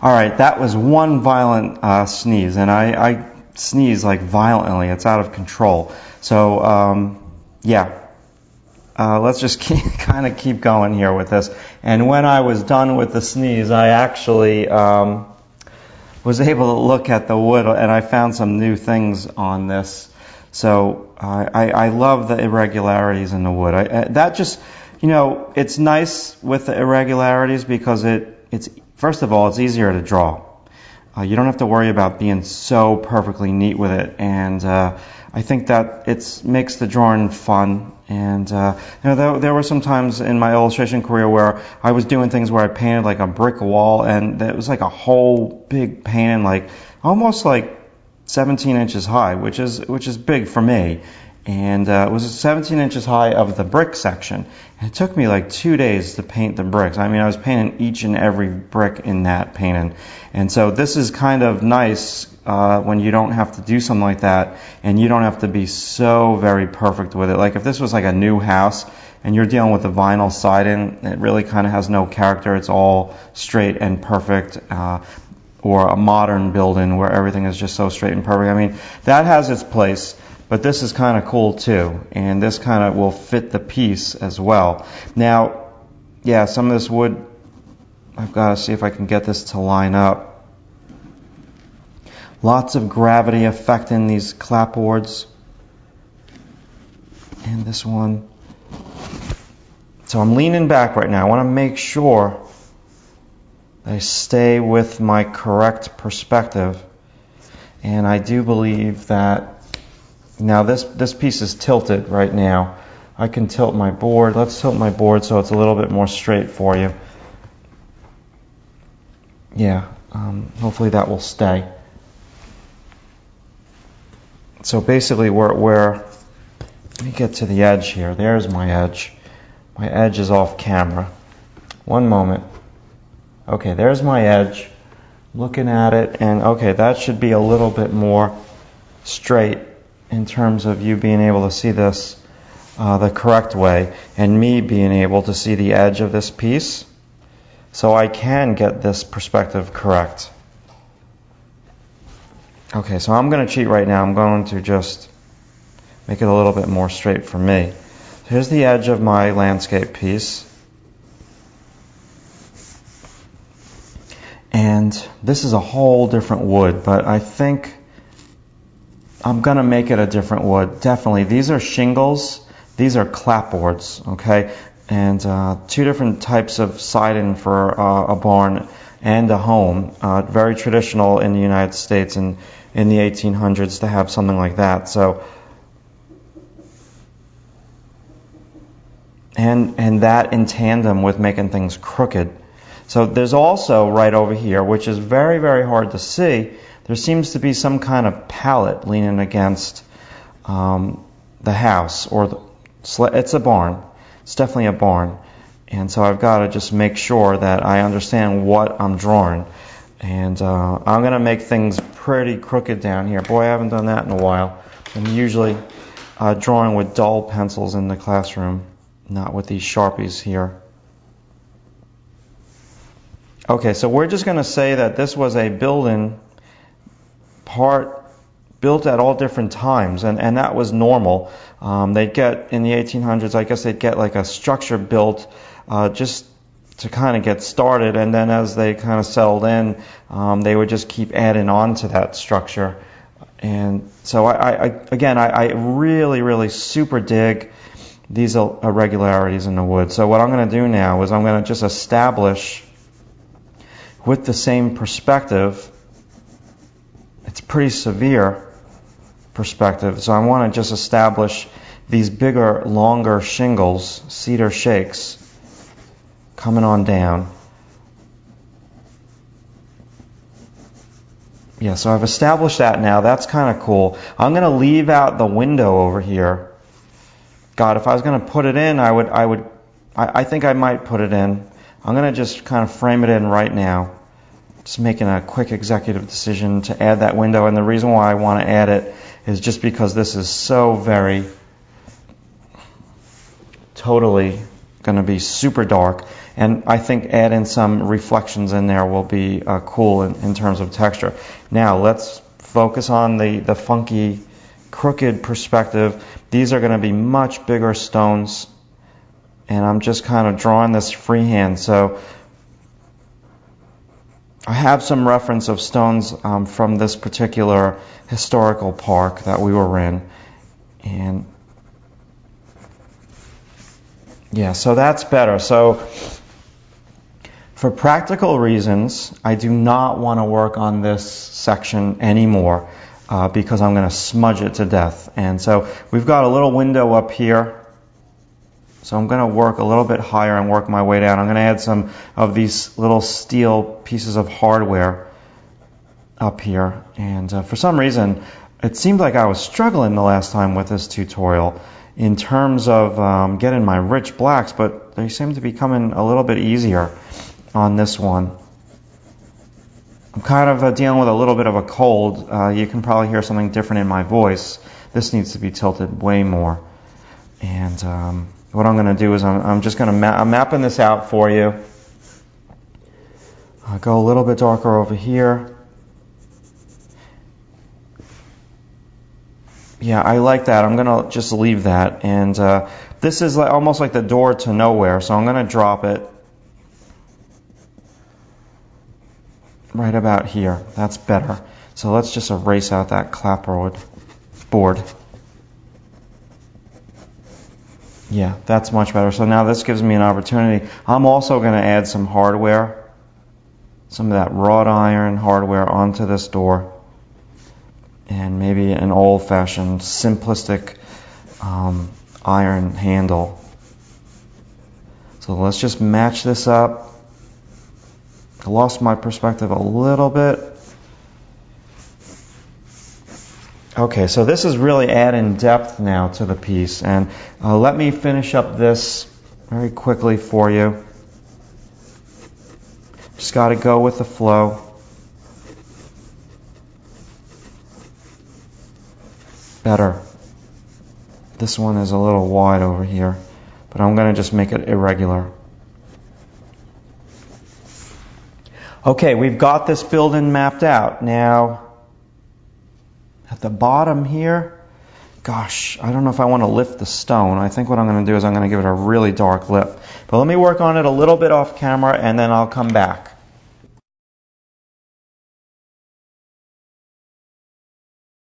All right, that was one violent sneeze, and I sneeze like violently. It's out of control. So, yeah. Let's just kind of keep going here with this. And when I was done with the sneeze, I actually was able to look at the wood, and I found some new things on this. So I love the irregularities in the wood. That just, it's nice with the irregularities because it's first of all, it's easier to draw. You don't have to worry about being so perfectly neat with it, and I think that it makes the drawing fun. And there were some times in my illustration career where I was doing things where I painted like a brick wall, and it was like a whole big painting, like almost like 17 inches high, which is big for me. And it was 17 inches high of the brick section. And it took me like 2 days to paint the bricks. I mean, I was painting each and every brick in that painting. And so this is kind of nice when you don't have to do something like that, and you don't have to be so very perfect with it. Like if this was like a new house and you're dealing with the vinyl siding, it really kind of has no character. It's all straight and perfect. Or a modern building where everything is just so straight and perfect. I mean, that has its place. But this is kind of cool too, and this kind of will fit the piece as well. Now, yeah, some of this wood, I've got to see if I can get this to line up. Lots of gravity affecting these clapboards. And this one. So I'm leaning back right now. I want to make sure that I stay with my correct perspective. And I do believe that now this piece is tilted right now. I can tilt my board. Let's tilt my board so it's a little bit more straight for you. Yeah, hopefully that will stay. So basically let me get to the edge here. There's my edge. My edge is off camera. One moment. Okay, there's my edge. Looking at it, and okay, that should be a little bit more straight in terms of you being able to see this the correct way, and me being able to see the edge of this piece, so I can get this perspective correct. Okay, so I'm going to cheat right now. I'm going to just make it a little bit more straight for me. So here's the edge of my landscape piece. And this is a whole different wood, but I think I'm going to make it a different wood. Definitely. These are shingles. These are clapboards, okay? And two different types of siding for a barn and a home. Very traditional in the United States and in the 1800s to have something like that. So, and that in tandem with making things crooked. So there's also right over here, which is very, very hard to see, there seems to be some kind of pallet leaning against the house, or it's a barn. It's definitely a barn. And so I've got to just make sure that I understand what I'm drawing. And I'm going to make things pretty crooked down here. Boy, I haven't done that in a while. I'm usually drawing with dull pencils in the classroom, not with these Sharpies here. Okay, so we're just going to say that this was a building part built at all different times, and that was normal. They'd get, in the 1800s, I guess they'd get like a structure built just to kind of get started, and then as they kind of settled in, they would just keep adding on to that structure. And so I really, really super dig these irregularities in the wood. So what I'm going to do now is I'm going to just establish with the same perspective. It's pretty severe perspective, so I want to just establish these bigger, longer shingles, cedar shakes, coming on down. Yeah, so I've established that now. That's kind of cool. I'm going to leave out the window over here. God, if I was going to put it in, I think I might put it in. I'm going to just kind of frame it in right now. Just making a quick executive decision to add that window. And the reason why I want to add it is just because this is so very totally going to be super dark. And I think adding some reflections in there will be cool in terms of texture. Now let's focus on the funky, crooked perspective. These are going to be much bigger stones. And I'm just kind of drawing this freehand. So I have some reference of stones from this particular historical park that we were in. And yeah, so that's better. So for practical reasons, I do not want to work on this section anymore because I'm going to smudge it to death. And so we've got a little window up here. So I'm going to work a little bit higher and work my way down. I'm going to add some of these little steel pieces of hardware up here. And for some reason, it seemed like I was struggling the last time with this tutorial in terms of getting my rich blacks, but they seem to be coming a little bit easier on this one. I'm kind of dealing with a little bit of a cold. You can probably hear something different in my voice. This needs to be tilted way more. And what I'm going to do is I'm just going to I'm mapping this out for you. I'll go a little bit darker over here. Yeah, I like that. I'm going to just leave that. And this is almost like the door to nowhere, so I'm going to drop it right about here. That's better. So let's just erase out that clapboard. Yeah, that's much better. So now this gives me an opportunity. I'm also going to add some hardware, some of that wrought iron hardware onto this door, and maybe an old-fashioned, simplistic iron handle. So let's just match this up. I lost my perspective a little bit. Okay, so this is really adding depth now to the piece, and let me finish up this very quickly for you. Just got to go with the flow. Better. This one is a little wide over here, but I'm going to just make it irregular. Okay, we've got this building mapped out. Now, at the bottom here, gosh, I don't know if I want to lift the stone. I think what I'm going to do is I'm going to give it a really dark lip. But let me work on it a little bit off camera, and then I'll come back.